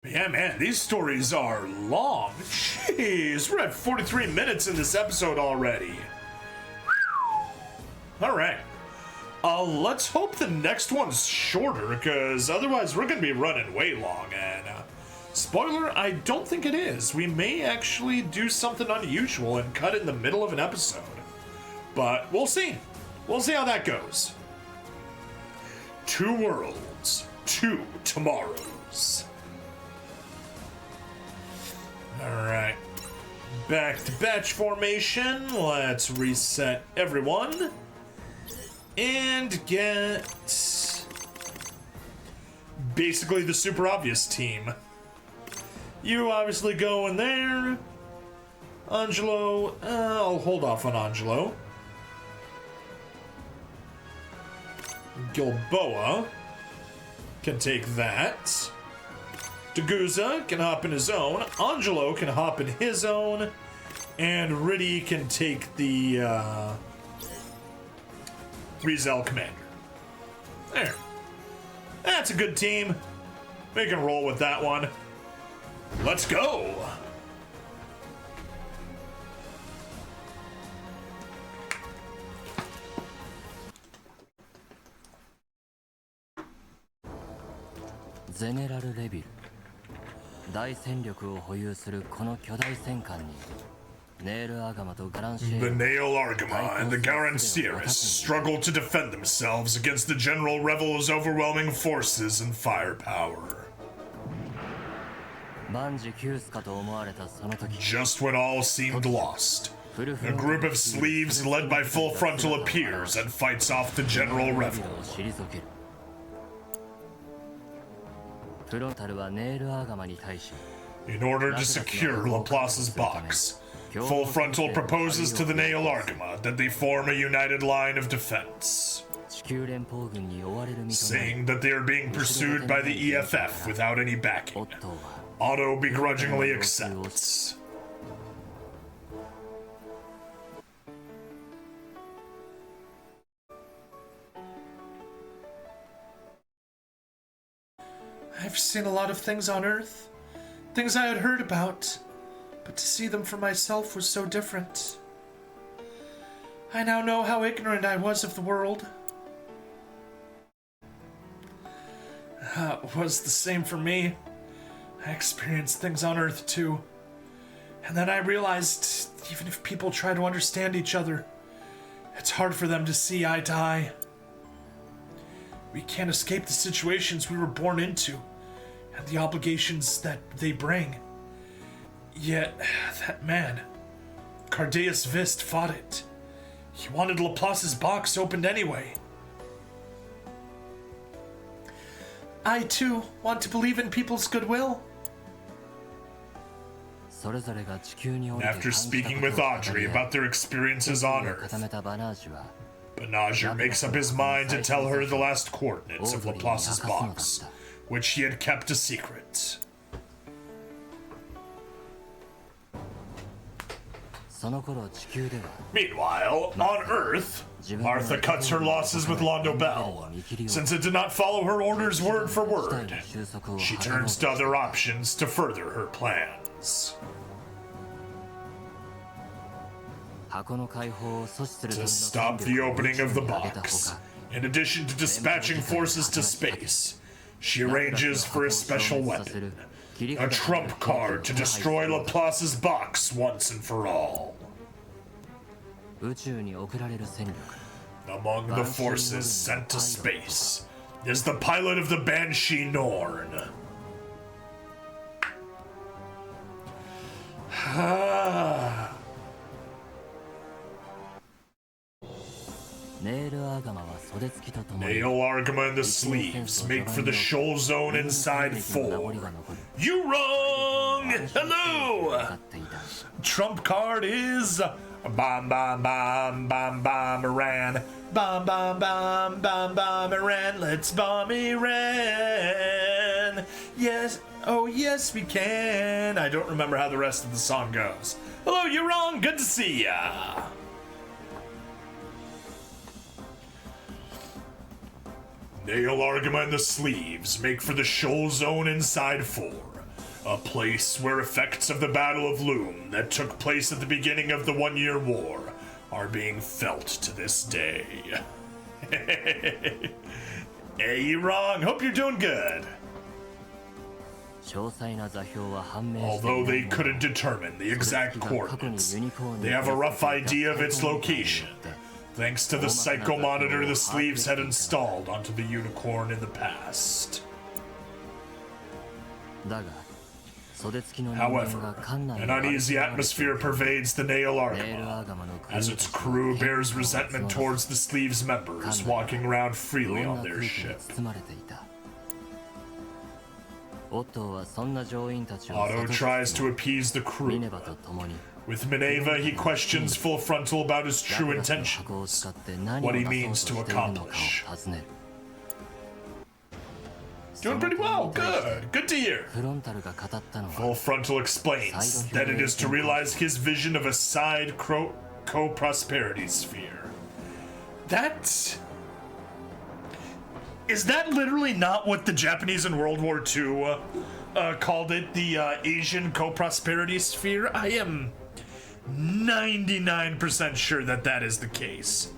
Yeah, man, these stories are long. Jeez, we're at 43 minutes in this episode already. All right. Let's hope the next one's shorter, because otherwise we're going to be running way long. And spoiler, I don't think it is. We may actually do something unusual and cut in the middle of an episode. But we'll see. We'll see how that goes. 2 worlds, 2 tomorrows. Alright, back to batch formation. Let's reset everyone and get basically the super obvious team. You obviously go in there. Angelo, I'll hold off on Angelo. Gilboa can take that. Daguza can hop in his own. Angelo can hop in his own. And Riddy can take the Rizal Commander. That's a good team. We can roll with that one. Let's go. General Level 大戦力を保有するこの巨大戦艦にネールアガマとガランシェ The ル Nail Argama and the Garanciris struggle to defend themselves against the General Rebel's overwhelming forces and firepower. 万事休すかと思われたその時 Just when all seemed lost, a group of sleeves led by Full Frontal appears and fights off the General Rebel. を退けるフロンタルはネールアガマに対し In order to secure Laplace's box, Full Frontal proposes to the Nail Argama that they form a united line of defense, 地球連邦軍に追われる身となり saying that they are being pursued by the EFF without any オ backing. ットーは Otto begrudgingly accepts. I've seen a lot of things on Earth, things I had heard about, but to see them for myself was so different. I now know how ignorant I was of the world. It was the same for me. I experienced things on Earth too. And then I realized, even if people try to understand each other, it's hard for them to see eye to eye. We can't escape the situations we were born into, and the obligations that they bring. Yet, that man, Cardeus Vist, fought it. He wanted Laplace's box opened anyway. I, too, want to believe in people's goodwill. それぞれが地球に降りて After speaking with Audrey about their experiences on Earth, 固めたバナージュは Banajir makes up his mind to tell her the last coordinates of Laplace's box, which he had kept a secret. その頃地球では Meanwhile, on Earth, Martha cuts her losses with Londo Bell. Since it did not follow her orders word for word, she turns to other options to further her plans. 箱の開放を阻止するため To の stop 戦 the 力を opening of the 宇宙に上げた box, 他 in addition to dispatching forces to space, she arranges for a special weapon, a trump card to destroy Laplace's box once and for all. 宇宙に送られる戦力 Among the forces sent to space is the pilot of the Banshee Norn. Ah. ネールアーガマは袖付きとともに Nail Argama and the sleeves make for the shoal zone inside 4. You wrong! Hello! かっていた Trump card is Bomb Bomb Bomb Bomb Bomb Iran. Bomb Bomb Bomb Bomb Bomb Iran. Let's bomb Iran. Yes, oh yes we can. I don't remember how the rest of the song goes. Hello, you're wrong. Good to see ya. Nail Argama and the sleeves make for the shoal zone inside 4. A place where effects of the Battle of Loom that took place at the beginning of the 1-year war are being felt to this day. Hey, you wrong. Hope you're doing good. 詳細な座標は判明してい Although ない they もの couldn't determine the それ exact が過去に coordinates, ユニコーンに they have a rough 描いてい idea た of its 過去の location, によって thanks to the psycho monitor the sleeves had installed onto the Unicorn in the past. だが袖付きの人間が However, 館内 an を uneasy atmosphere pervades the Nail ネールアー Argama ガマのクル as ー its たちは crew 変 bears 化を resentment 募らせ towards the sleeves members walking around 不 freely 穏 on な their 空気に ship. 包まれていたオットーはそんな乗員たちを Otto 諭す tries to appease the ミ crew. ネバと共に With Mineva, he questions Full Frontal about his ラ true クラスの箱を intentions. 使って何を what he 出そう means としてい to るのか accomplish. を尋ねる Doing pretty well. Good. Good to hear. フロンタルが語ったのは Full Frontal explains that it is to realize his vision of a side co-prosperity sphere. That Is that literally not what the Japanese in World War II called it? The Asian co-prosperity sphere? I am 99% sure that that is the case.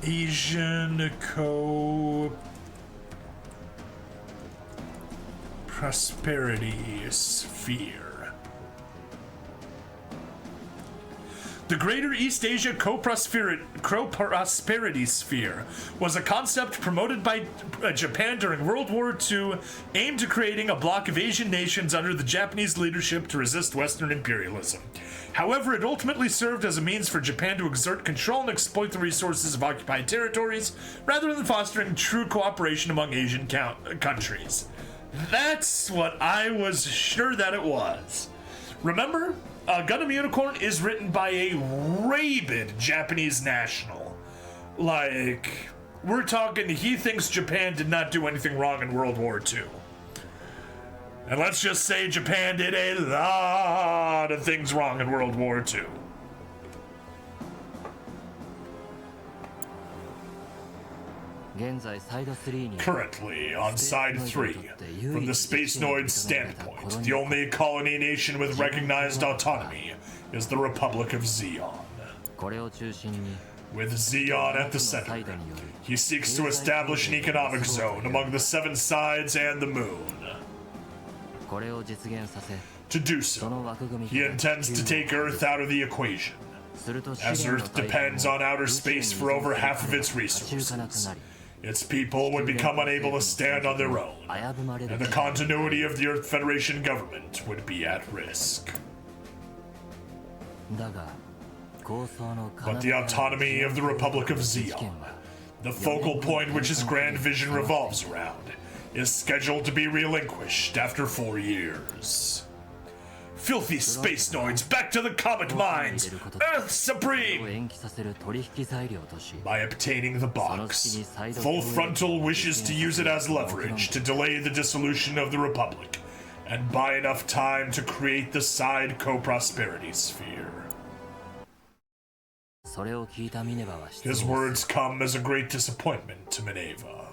Asian co-prosperity sphere. The Greater East Asia Co-Prosperity Sphere was a concept promoted by Japan during World War II aimed at creating a bloc of Asian nations under the Japanese leadership to resist Western imperialism. However, it ultimately served as a means for Japan to exert control and exploit the resources of occupied territories, rather than fostering true cooperation among Asian countries. That's what I was sure that it was. Remember? Gundam Unicorn is written by a rabid Japanese national. Like, we're talking, he thinks Japan did not do anything wrong in World War II. And let's just say Japan did a lot of things wrong in World War II. Currently, on Side 3, from the Space Noid's standpoint, the only colony nation with recognized autonomy is the Republic of Zeon. With Zeon at the center, he seeks to establish an economic zone among the Seven Sides and the Moon. To do so, he intends to take Earth out of the equation, as Earth depends on outer space for over half of its resources. Its people would become unable to stand on their own, and the continuity of the Earth Federation government would be at risk. But the autonomy of the Republic of Zeon, the focal point which his grand vision revolves around, is scheduled to be relinquished after 4 years. Filthy space noids, back to the comet mines! Earth Supreme! By obtaining the box, Full Frontal wishes to use it as leverage to delay the dissolution of the Republic, and buy enough time to create the side co-prosperity sphere. His words come as a great disappointment to Mineva.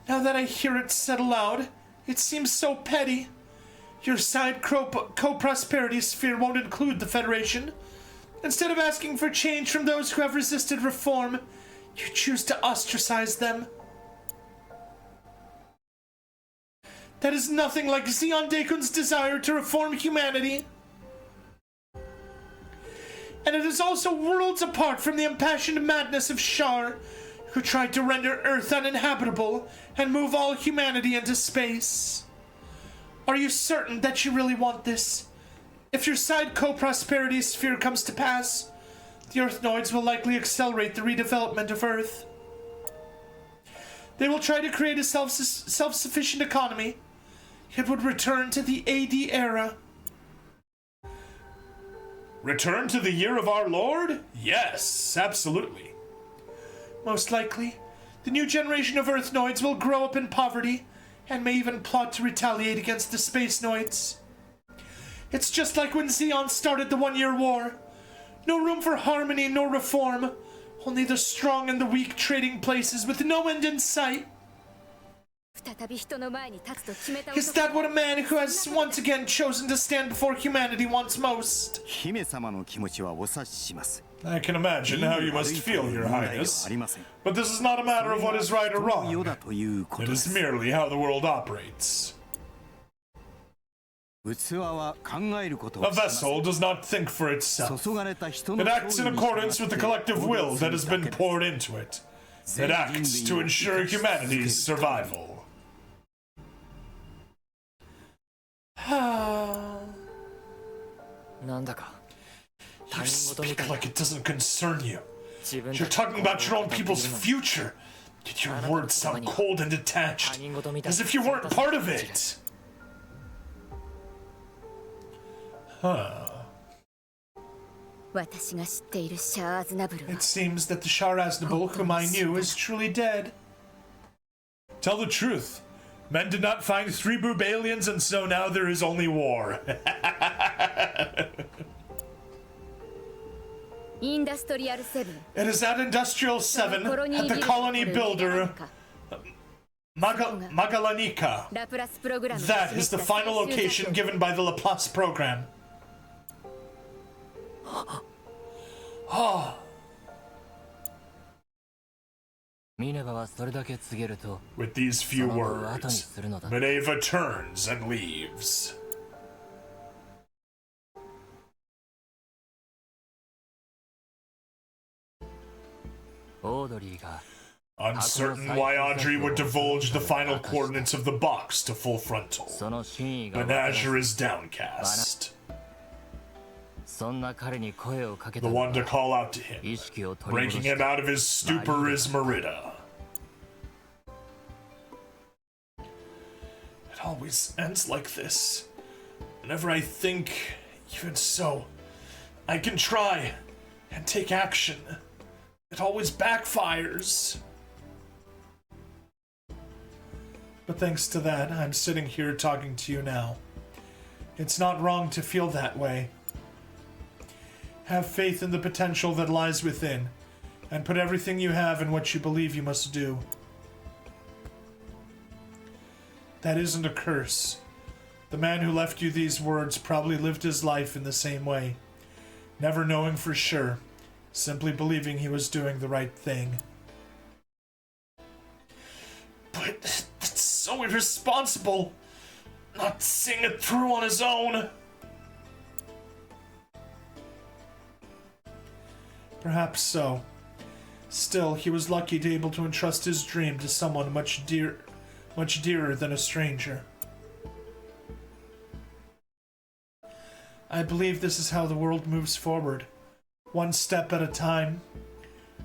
Now that I hear it said aloud, it seems so petty. Your side co-prosperity sphere won't include the Federation. Instead of asking for change from those who have resisted reform, you choose to ostracize them. That is nothing like Zeon Daekun's desire to reform humanity. And it is also worlds apart from the impassioned madness of Char, who tried to render Earth uninhabitable and move all humanity into space. Are you certain that you really want this? If your side co-prosperity sphere comes to pass, the Earthnoids will likely accelerate the redevelopment of Earth. They will try to create a self-sufficient economy. It would return to the AD era. Return to the year of our Lord? Yes, absolutely. Most likely, the new generation of Earthnoids will grow up in poverty and may even plot to retaliate against the Space Noids. It's just like when Zeon started the 1-year war. No room for harmony nor reform, only the strong and the weak trading places with no end in sight. Is that what a man who has once again chosen to stand before humanity wants most? I can imagine how you must feel, Your Highness. But this is not a matter of what is right or wrong. It is merely how the world operates. A vessel does not think for itself. It acts in accordance with the collective will that has been poured into it. It acts to ensure humanity's survival. You speak like it doesn't concern you. You're talking about your own people's future, yet your words sound cold and detached, as if you weren't part of it. It seems that the Shar Aznable, whom I knew, is truly dead. Tell the truth. Men did not find 3 boob aliens, and so now there is only war. It is at Industrial 7 at the colony builder Magalanika. That is the final location given by the Laplace program. Oh. With these few words, Mineva turns and leaves. Uncertain why Audrey would divulge the final coordinates of the box to Full Frontal, Banashir is downcast. The one to call out to him, breaking him out of his stupor, is Merida. It always ends like this. Whenever I think, even so, I can try and take action, it always backfires. But thanks to that, I'm sitting here talking to you now. It's not wrong to feel that way. Have faith in the potential that lies within, and put everything you have in what you believe you must do. That isn't a curse. The man who left you these words probably lived his life in the same way, never knowing for sure, simply believing he was doing the right thing. But it's so irresponsible, not seeing it through on his own. Perhaps so. Still, he was lucky to be able to entrust his dream to someone much dearer than a stranger. I believe this is how the world moves forward. One step at a time.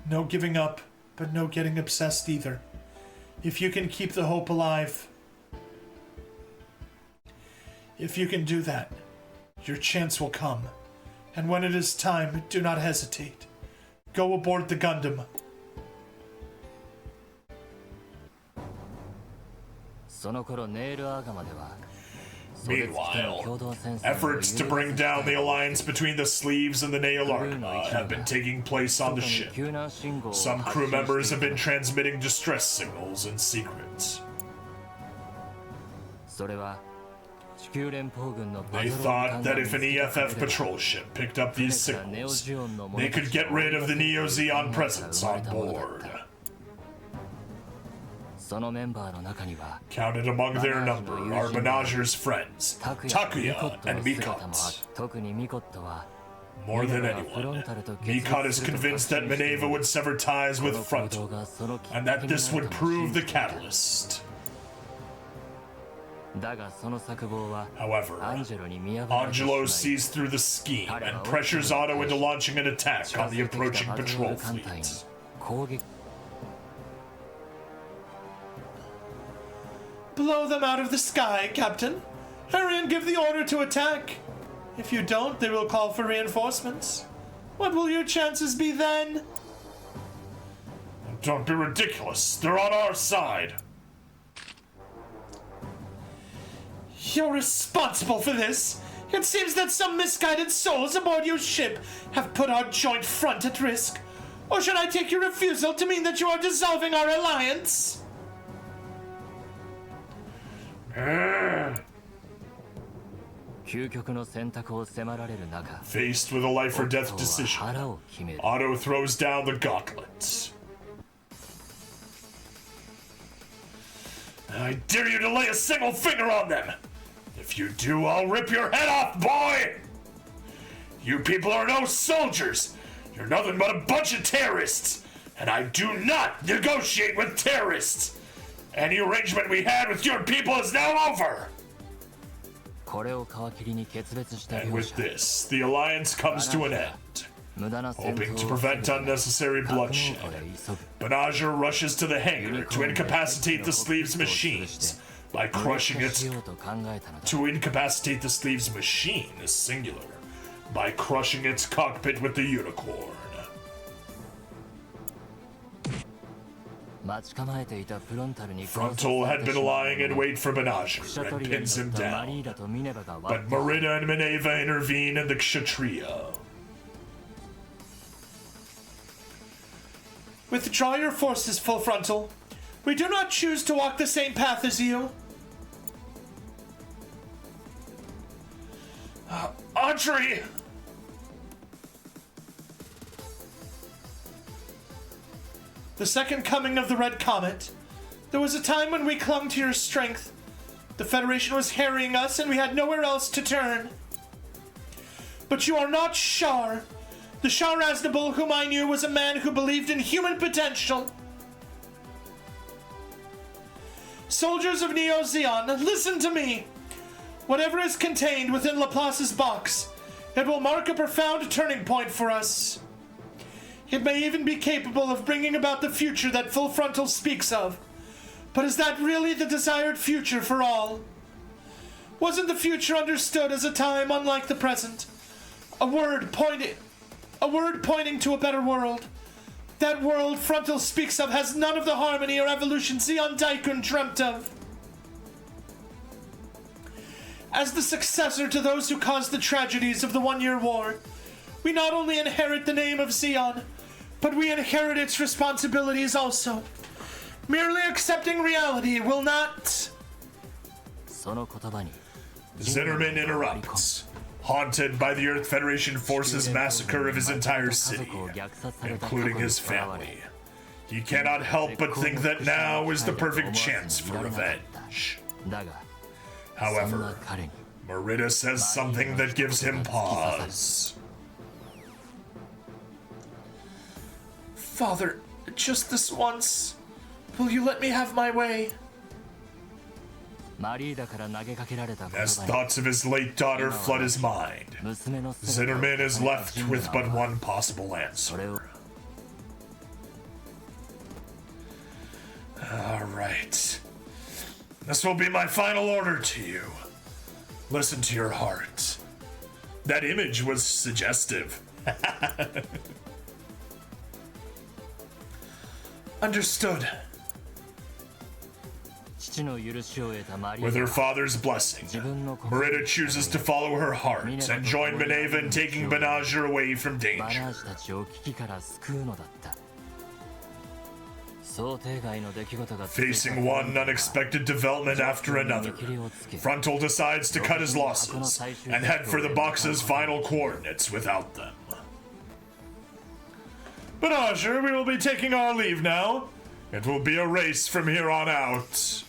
No giving up, but no getting obsessed either. If you can keep the hope alive, if you can do that, your chance will come. And when it is time, do not hesitate. Go aboard the Gundam. Meanwhile, efforts to bring down the alliance between the Sleeves and the Nail Argama have been taking place on the ship. Some crew members have been transmitting distress signals in secret. They thought that if an EFF patrol ship picked up these signals, they could get rid of the Neo-Zeon presence on board. Counted among their number are Banashir's friends, Takuya and Mikot. More than anyone, Mikot is convinced that Mineva would sever ties with Frontal, and that this would prove the catalyst. However, Angelo sees through the scheme and pressures Otto into launching an attack on the approaching patrol fleet. Blow them out of the sky, Captain. Hurry and give the order to attack. If you don't, they will call for reinforcements. What will your chances be then? Don't be ridiculous. They're on our side. You're responsible for this. It seems that some misguided souls aboard your ship have put our joint front at risk. Or should I take your refusal to mean that you are dissolving our alliance? Faced with a life or death decision, Otto throws down the gauntlet. I dare you to lay a single finger on them! If you do, I'll rip your head off, boy! You people are no soldiers! You're nothing but a bunch of terrorists! And I do not negotiate with terrorists! Any arrangement we had with your people is now over! And with this, the alliance comes to an end. Hoping to prevent unnecessary bloodshed, Banashir rushes to the hangar to incapacitate the Sleeves' machines by crushing its... To incapacitate the Sleeves' machine is singular, by crushing its cockpit with the Unicorn. Frontal had been lying in wait for Banashir and pins him down, but Merida and Mineva intervene in the Kshatriya. Withdraw your forces, Full Frontal. We do not choose to walk the same path as you. Audrey! The second coming of the Red Comet. There was a time when we clung to your strength. The Federation was harrying us and we had nowhere else to turn. But you are not Shar. The Shar Aznable whom I knew was a man who believed in human potential. Soldiers of Neo Zeon, listen to me. Whatever is contained within Laplace's box, it will mark a profound turning point for us. It may even be capable of bringing about the future that Full Frontal speaks of. But is that really the desired future for all? Wasn't the future understood as a time unlike the present? A word pointing to a better world. That world Frontal speaks of has none of the harmony or evolution Zeon Daikun dreamt of. As the successor to those who caused the tragedies of the One-Year War, we not only inherit the name of Zeon, but we inherit its responsibilities also. Merely accepting reality will not... Zimmerman interrupts. Haunted by the Earth Federation forces' massacre of his entire city, including his family, he cannot help but think that now is the perfect chance for revenge. However, Merida says something that gives him pause. Father, just this once, will you let me have my way? As thoughts of his late daughter flood his mind, Zimmerman is left with but one possible answer. Alright. This will be my final order to you. Listen to your heart. That image was suggestive. Understood. With her father's blessing, Merida chooses to follow her heart and join Mineva in taking Banashir away from danger. Facing one unexpected development after another, Frontal decides to cut his losses and head for the box's final coordinates without them. Banashir, we will be taking our leave now. It will be a race from here on out.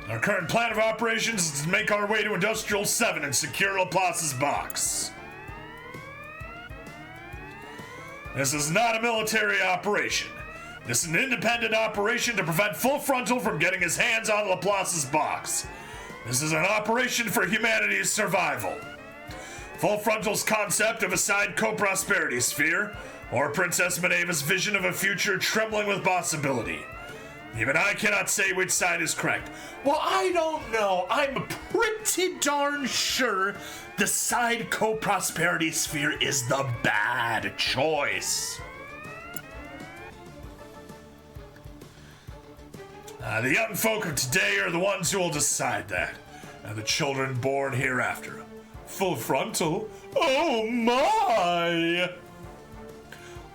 Our current plan of operations is to make our way to Industrial 7 and secure Laplace's box. This is not a military operation. This is an independent operation to prevent Full Frontal from getting his hands on Laplace's box. This is an operation for humanity's survival. Full Frontal's concept of a side co-prosperity sphere, or Princess Mineva's vision of a future trembling with possibility. Even I cannot say which side is correct. Well, I don't know. I'm pretty darn sure the side co-prosperity sphere is the bad choice. The young folk of today are the ones who will decide that, and the children born hereafter. Full Frontal? Oh my!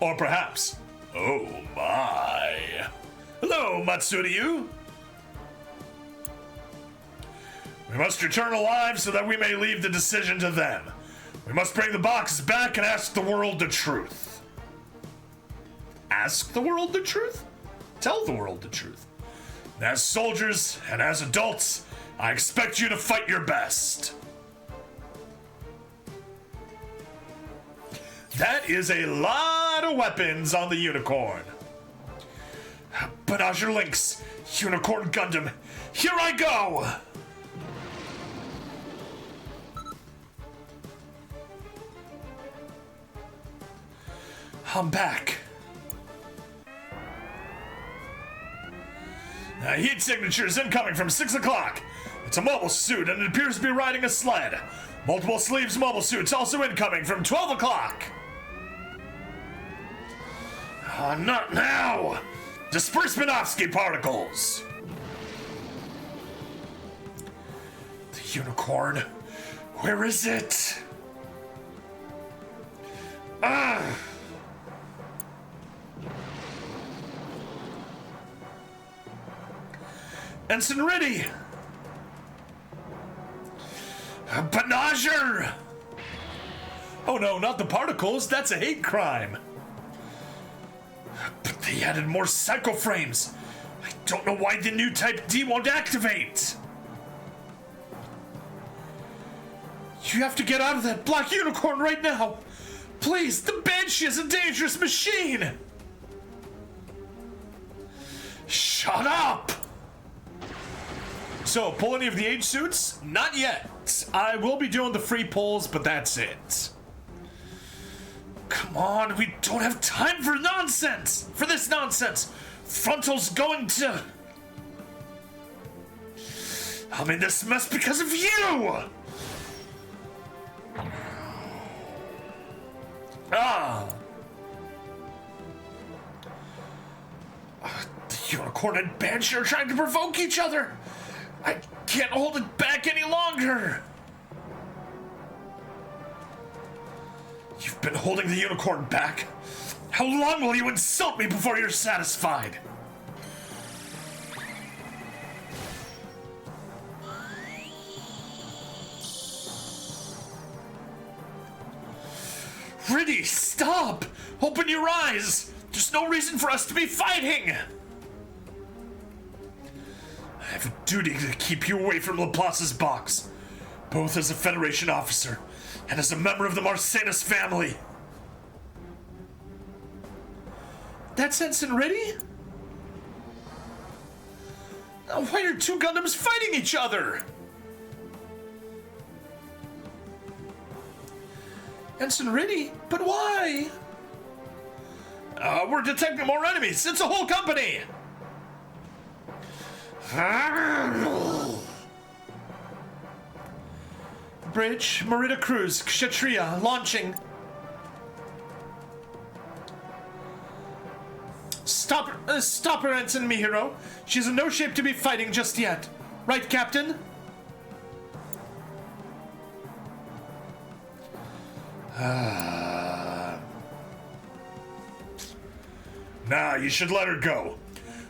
Or perhaps, oh my. Hello, Matsuryu. We must return alive so that we may leave the decision to them. We must bring the boxes back and ask the world the truth. Ask the world the truth? Tell the world the truth. As soldiers and as adults, I expect you to fight your best. That is a lot of weapons on the Unicorn. Banashir Lynx, Unicorn Gundam, here I go! I'm back. Heat signatures incoming from 6 o'clock. It's a mobile suit and it appears to be riding a sled. Multiple sleeves mobile suits also incoming from 12 o'clock. Not now! Disperse Minovsky particles! The unicorn. Where is it? Ah! Ensign ready! Panager! Oh no, not the particles, that's a hate crime. But they added more cycle frames. I don't know why the new Type D won't activate. You have to get out of that black unicorn right now. Please, the Banshee is a dangerous machine. Shut up! So, pull any of the age suits? Not yet. I will be doing the free pulls, but that's it. Come on, we don't have time for nonsense! For this nonsense! Frontal's going to... I'm in this mess because of you! Ah! The Unicorn and Banshee are trying to provoke each other! I can't hold it back any longer! You've been holding the Unicorn back. How long will you insult me before you're satisfied? Riddy, stop! Open your eyes! There's no reason for us to be fighting! I have a duty to keep you away from Laplace's box, both as a Federation officer and as a member of the Marcenas family. That's Ensign Riddy? Why are two Gundams fighting each other? Ensign Riddy? But why? We're detecting more enemies. It's a whole company. Bridge, Merida Cruise, Kshatriya, launching. Stop her, Ensign Mihiro. She's in no shape to be fighting just yet. Right, Captain? Nah, you should let her go.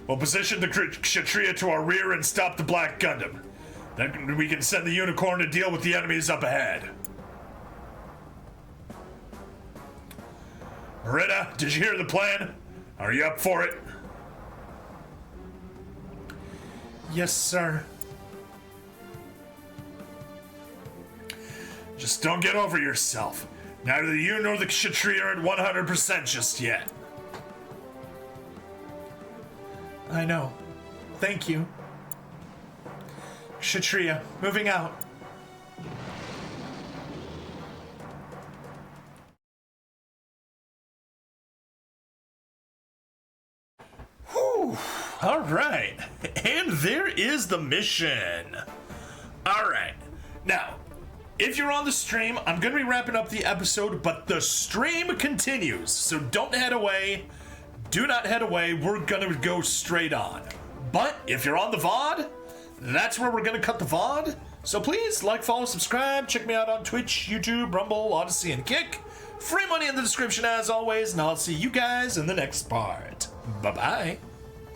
We'll position the Kshatriya to our rear and stop the Black Gundam. Then we can send the Unicorn to deal with the enemies up ahead. Merida, did you hear the plan? Are you up for it? Yes, sir. Just don't get over yourself. Neither you nor the Kshatriya are at 100% just yet. I know. Thank you. Kshatriya, moving out. Whew. All right. And there is the mission. All right. Now, if you're on the stream, I'm going to be wrapping up the episode, but the stream continues. So don't head away. Do not head away. We're going to go straight on. But if you're on the VOD, that's where we're going to cut the VOD. So please like, follow, subscribe. Check me out on Twitch, YouTube, Rumble, Odyssey, and Kick. Free money in the description as always, and I'll see you guys in the next part. Bye-bye.